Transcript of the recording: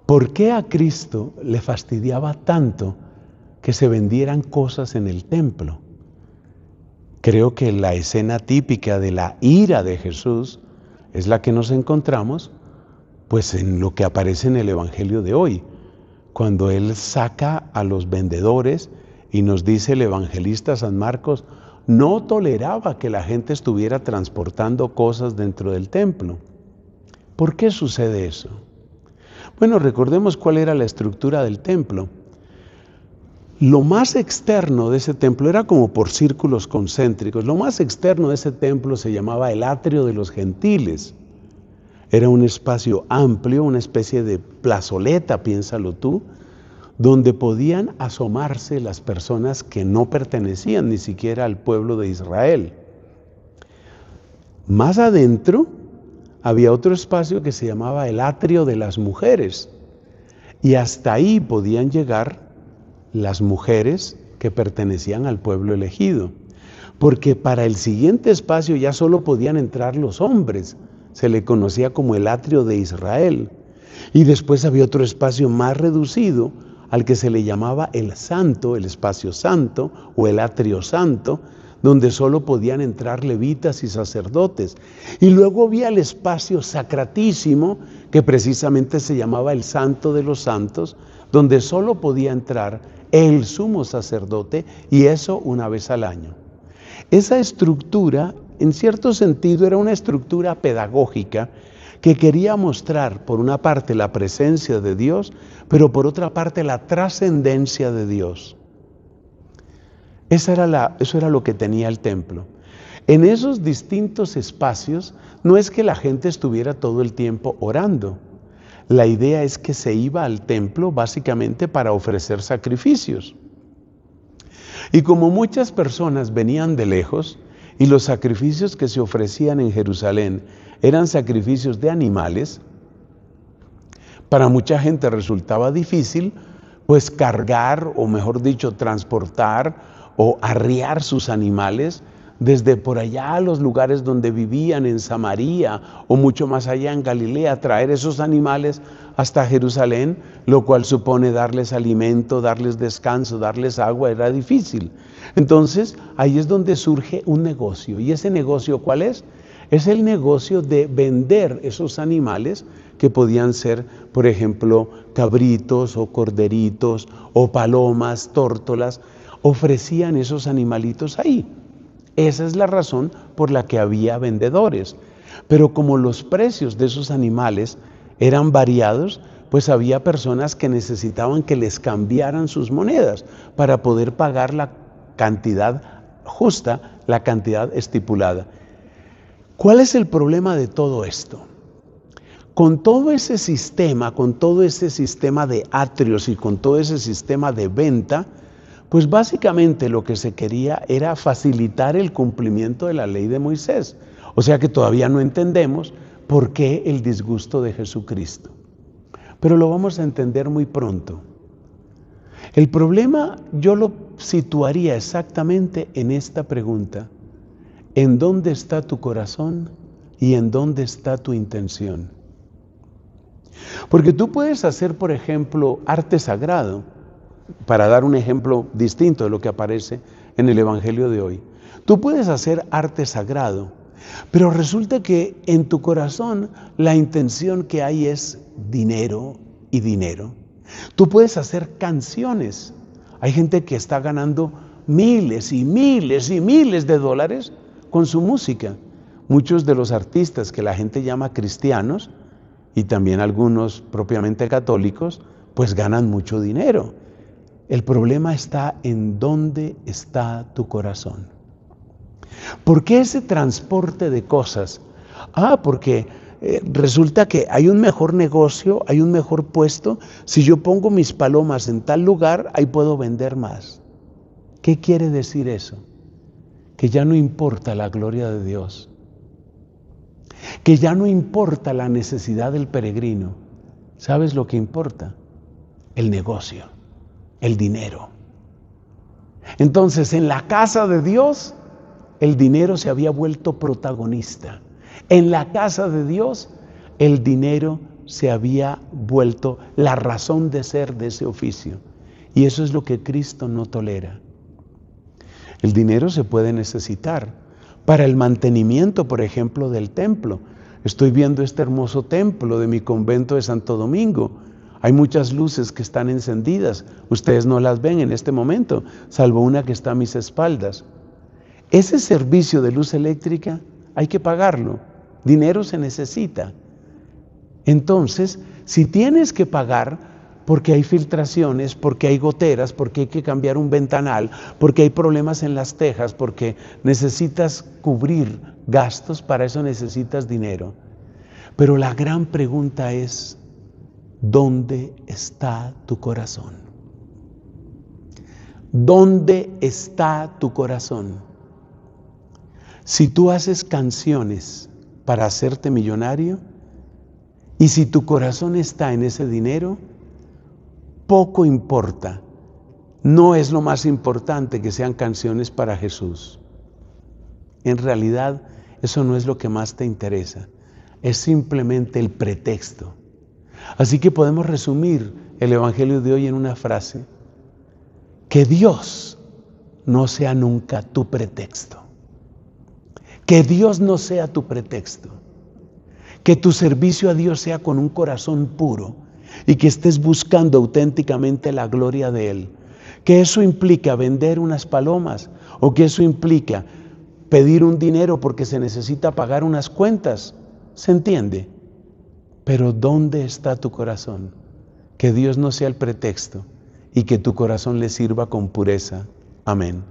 ¿Por qué a Cristo le fastidiaba tanto que se vendieran cosas en el templo? Creo que la escena típica de la ira de Jesús es la que nos encontramos pues en lo que aparece en el Evangelio de hoy, cuando Él saca a los vendedores y nos dice el evangelista San Marcos, no toleraba que la gente estuviera transportando cosas dentro del templo. ¿Por qué sucede eso? Bueno, recordemos cuál era la estructura del templo. Lo más externo de ese templo era como por círculos concéntricos. Lo más externo de ese templo se llamaba el atrio de los gentiles. Era un espacio amplio, una especie de plazoleta, piénsalo tú, donde podían asomarse las personas que no pertenecían ni siquiera al pueblo de Israel. Más adentro había otro espacio que se llamaba el atrio de las mujeres, y hasta ahí podían llegar las mujeres que pertenecían al pueblo elegido, porque para el siguiente espacio ya solo podían entrar los hombres, se le conocía como el atrio de Israel, y después había otro espacio más reducido al que se le llamaba el santo, el espacio santo o el atrio santo, donde solo podían entrar levitas y sacerdotes. Y luego había el espacio sacratísimo, que precisamente se llamaba el santo de los santos, donde solo podía entrar el sumo sacerdote, y eso una vez al año. Esa estructura, en cierto sentido, era una estructura pedagógica que quería mostrar, por una parte, la presencia de Dios, pero por otra parte, la trascendencia de Dios. Eso era lo que tenía el templo. En esos distintos espacios, no es que la gente estuviera todo el tiempo orando. La idea es que se iba al templo básicamente para ofrecer sacrificios. Y como muchas personas venían de lejos, y los sacrificios que se ofrecían en Jerusalén eran sacrificios de animales, para mucha gente resultaba difícil, pues cargar, o mejor dicho, transportar o arriar sus animales desde por allá a los lugares donde vivían, en Samaria o mucho más allá en Galilea, traer esos animales hasta Jerusalén, lo cual supone darles alimento, darles descanso, darles agua, era difícil. Entonces, ahí es donde surge un negocio. ¿Y ese negocio cuál es? Es el negocio de vender esos animales que podían ser, por ejemplo, cabritos o corderitos o palomas, tórtolas. Ofrecían esos animalitos ahí. Esa es la razón por la que había vendedores. Pero como los precios de esos animales eran variados, pues había personas que necesitaban que les cambiaran sus monedas para poder pagar la cantidad justa, la cantidad estipulada. ¿Cuál es el problema de todo esto? Con todo ese sistema de atrios y con todo ese sistema de venta, pues básicamente lo que se quería era facilitar el cumplimiento de la ley de Moisés. O sea que todavía no entendemos por qué el disgusto de Jesucristo. Pero lo vamos a entender muy pronto. El problema yo lo situaría exactamente en esta pregunta: ¿en dónde está tu corazón y en dónde está tu intención? Porque tú puedes hacer, por ejemplo, arte sagrado, para dar un ejemplo distinto de lo que aparece en el Evangelio de hoy. Tú puedes hacer arte sagrado, pero resulta que en tu corazón la intención que hay es dinero y dinero. Tú puedes hacer canciones. Hay gente que está ganando miles y miles y miles de dólares con su música. Muchos de los artistas que la gente llama cristianos, y también algunos propiamente católicos, pues ganan mucho dinero. El problema está en dónde está tu corazón. ¿Por qué ese transporte de cosas? Porque resulta que hay un mejor negocio, hay un mejor puesto. Si yo pongo mis palomas en tal lugar, ahí puedo vender más. ¿Qué quiere decir eso? Que ya no importa la gloria de Dios, que ya no importa la necesidad del peregrino. ¿Sabes lo que importa? El negocio, el dinero. Entonces, en la casa de Dios, el dinero se había vuelto protagonista. En la casa de Dios, el dinero se había vuelto la razón de ser de ese oficio. Y eso es lo que Cristo no tolera. El dinero se puede necesitar para el mantenimiento, por ejemplo, del templo. Estoy viendo este hermoso templo de mi convento de Santo Domingo. Hay muchas luces que están encendidas. Ustedes no las ven en este momento, salvo una que está a mis espaldas. Ese servicio de luz eléctrica hay que pagarlo. Dinero se necesita. Entonces, si tienes que pagar porque hay filtraciones, porque hay goteras, porque hay que cambiar un ventanal, porque hay problemas en las tejas, porque necesitas cubrir gastos, para eso necesitas dinero. Pero la gran pregunta es, ¿dónde está tu corazón? ¿Dónde está tu corazón? Si tú haces canciones para hacerte millonario, y si tu corazón está en ese dinero, poco importa. No es lo más importante que sean canciones para Jesús. En realidad, eso no es lo que más te interesa. Es simplemente el pretexto. Así que podemos resumir el Evangelio de hoy en una frase: que Dios no sea nunca tu pretexto. Que Dios no sea tu pretexto. Que tu servicio a Dios sea con un corazón puro y que estés buscando auténticamente la gloria de Él. Que eso implica vender unas palomas, o que eso implica pedir un dinero porque se necesita pagar unas cuentas. ¿Se entiende? Pero ¿dónde está tu corazón? Que Dios no sea el pretexto y que tu corazón le sirva con pureza. Amén.